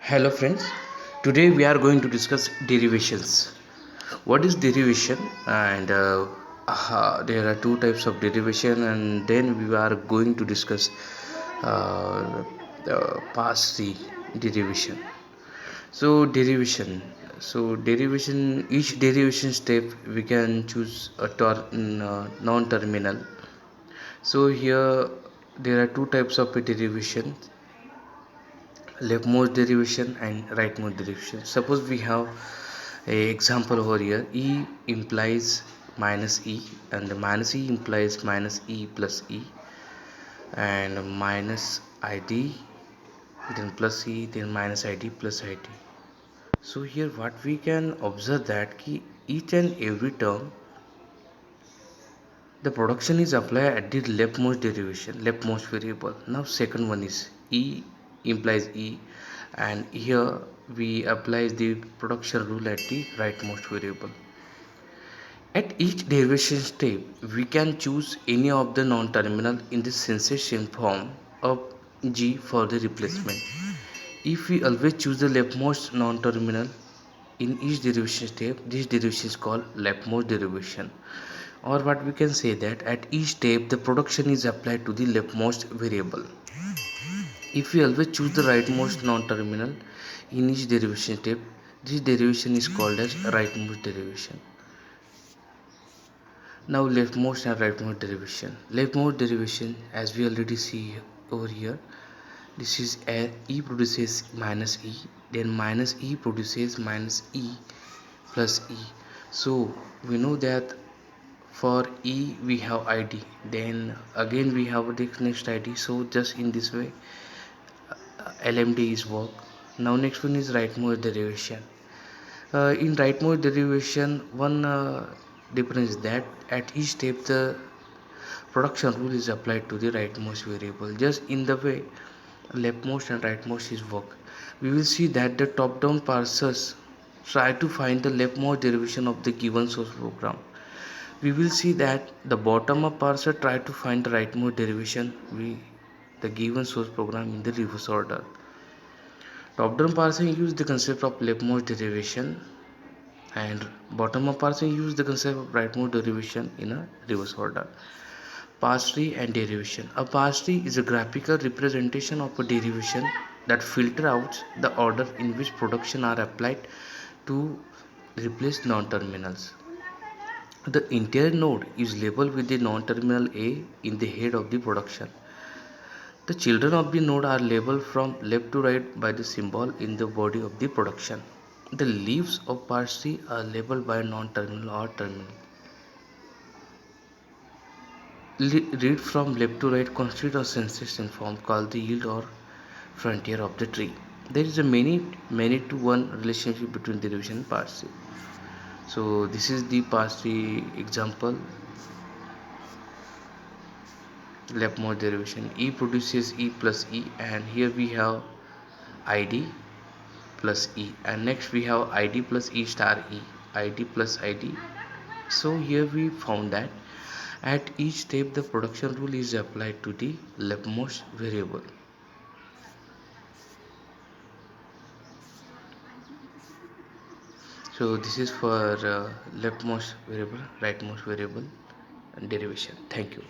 Hello friends, today we are going to discuss derivations. What is derivation? And there are two types of derivation, and then we are going to discuss the past three derivation. So derivation. Each derivation step we can choose a non-terminal. So here there are two types of derivation, leftmost derivation and rightmost derivation. Suppose we have a example over here. E implies minus e, and the minus e implies minus e plus e, and minus id, then plus e, then minus id plus id. So here what we can observe that each and every term the production is applied at the leftmost derivation, leftmost variable. Now second one is e implies e, and here we apply the production rule at the rightmost variable. At each derivation step we can choose any of the non-terminal in the sensation form of g for the replacement. If we always choose the leftmost non-terminal in each derivation step, this derivation is called leftmost derivation. Or what we can say that at each step the production is applied to the leftmost variable. If we always choose the rightmost non-terminal in each derivation step, this derivation is called as rightmost derivation. Now leftmost and rightmost derivation. Leftmost derivation, as we already see over here, this is e produces minus e, then minus e produces minus e plus e. So we know that for e we have id, then again we have the next id. So just in this way lmd is work. Now next one is rightmost derivation. In rightmost derivation, one difference is that at each step the production rule is applied to the rightmost variable. Just in the way leftmost and rightmost is work, we will see that the top-down parsers try to find the leftmost derivation of the given source program. We will see that the bottom-up parser try to find the rightmost derivation the given source program in the reverse order. Top-down parsing use the concept of leftmost derivation, and bottom-up parsing use the concept of rightmost derivation in a reverse order. Parse tree and derivation. A parse tree is a graphical representation of a derivation that filter out the order in which production are applied to replace non-terminals. The entire node is labeled with the non-terminal A in the head of the production. The children of the node are labeled from left to right by the symbol in the body of the production. The leaves of parse tree are labeled by non-terminal or terminal. Read from left to right constitute a sensation form called the yield or frontier of the tree. There is a many to one relationship between derivation and parse tree. So this is the parse tree example. Leftmost derivation, e produces e plus e, and here we have id plus e, and next we have id plus e star e, id plus id. So here we found that at each step the production rule is applied to the leftmost variable. So this is for leftmost variable, rightmost variable, and derivation. Thank you.